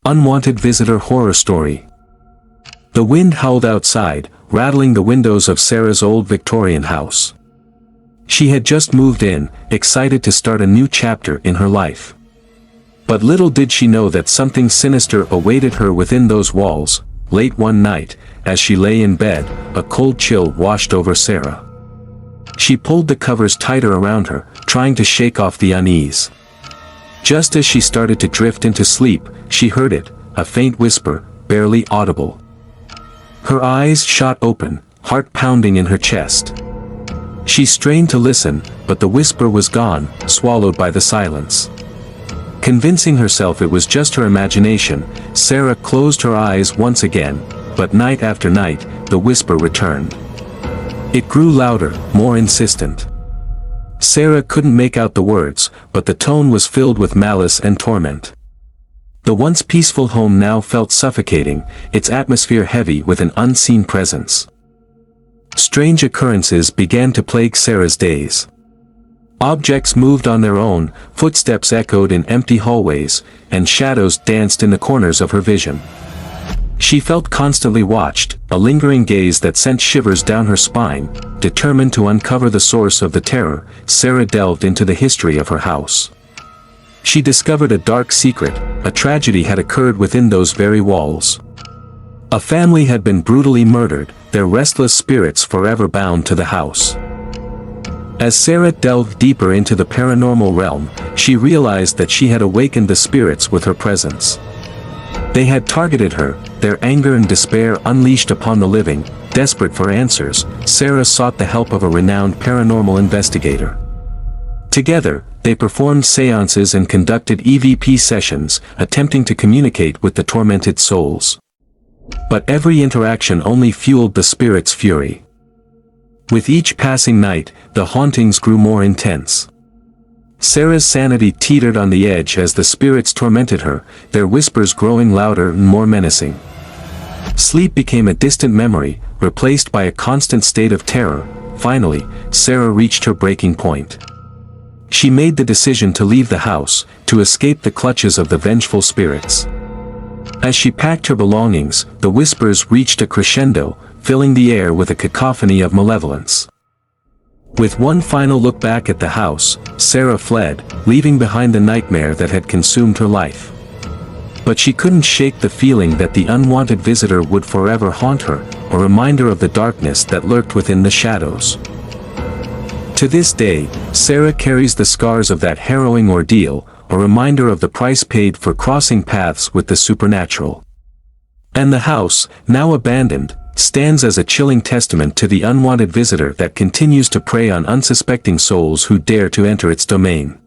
Unwanted visitor horror story. The wind howled outside, rattling the windows of Sarah's old Victorian house. She had just moved in, excited to start a new chapter in her life. But little did she know that something sinister awaited her within those walls. Late one night, as she lay in bed, a cold chill washed over Sarah. She pulled the covers tighter around her, trying to shake off the unease. Just as she started to drift into sleep, she heard it, a faint whisper, barely audible. Her eyes shot open, heart pounding in her chest. She strained to listen, but the whisper was gone, swallowed by the silence. Convincing herself it was just her imagination, Sarah closed her eyes once again, but night after night, the whisper returned. It grew louder, more insistent. Sarah couldn't make out the words, but the tone was filled with malice and torment. The once peaceful home now felt suffocating, its atmosphere heavy with an unseen presence. Strange occurrences began to plague Sarah's days. Objects moved on their own, footsteps echoed in empty hallways, and shadows danced in the corners of her vision. She felt constantly watched, a lingering gaze that sent shivers down her spine. Determined to uncover the source of the terror, Sarah delved into the history of her house. She discovered a dark secret: a tragedy had occurred within those very walls. A family had been brutally murdered, their restless spirits forever bound to the house. As Sarah delved deeper into the paranormal realm, she realized that she had awakened the spirits with her presence. They had targeted her, their anger and despair unleashed upon the living. Desperate for answers, Sarah sought the help of a renowned paranormal investigator. Together, they performed seances and conducted EVP sessions, attempting to communicate with the tormented souls. But every interaction only fueled the spirits' fury. With each passing night, the hauntings grew more intense. Sarah's sanity teetered on the edge as the spirits tormented her, their whispers growing louder and more menacing. Sleep became a distant memory, replaced by a constant state of terror. Finally, Sarah reached her breaking point. She made the decision to leave the house, to escape the clutches of the vengeful spirits. As she packed her belongings, the whispers reached a crescendo, filling the air with a cacophony of malevolence. With one final look back at the house, Sarah fled, leaving behind the nightmare that had consumed her life. But she couldn't shake the feeling that the unwanted visitor would forever haunt her, a reminder of the darkness that lurked within the shadows. To this day, Sarah carries the scars of that harrowing ordeal, a reminder of the price paid for crossing paths with the supernatural. And the house, now abandoned, stands as a chilling testament to the unwanted visitor that continues to prey on unsuspecting souls who dare to enter its domain.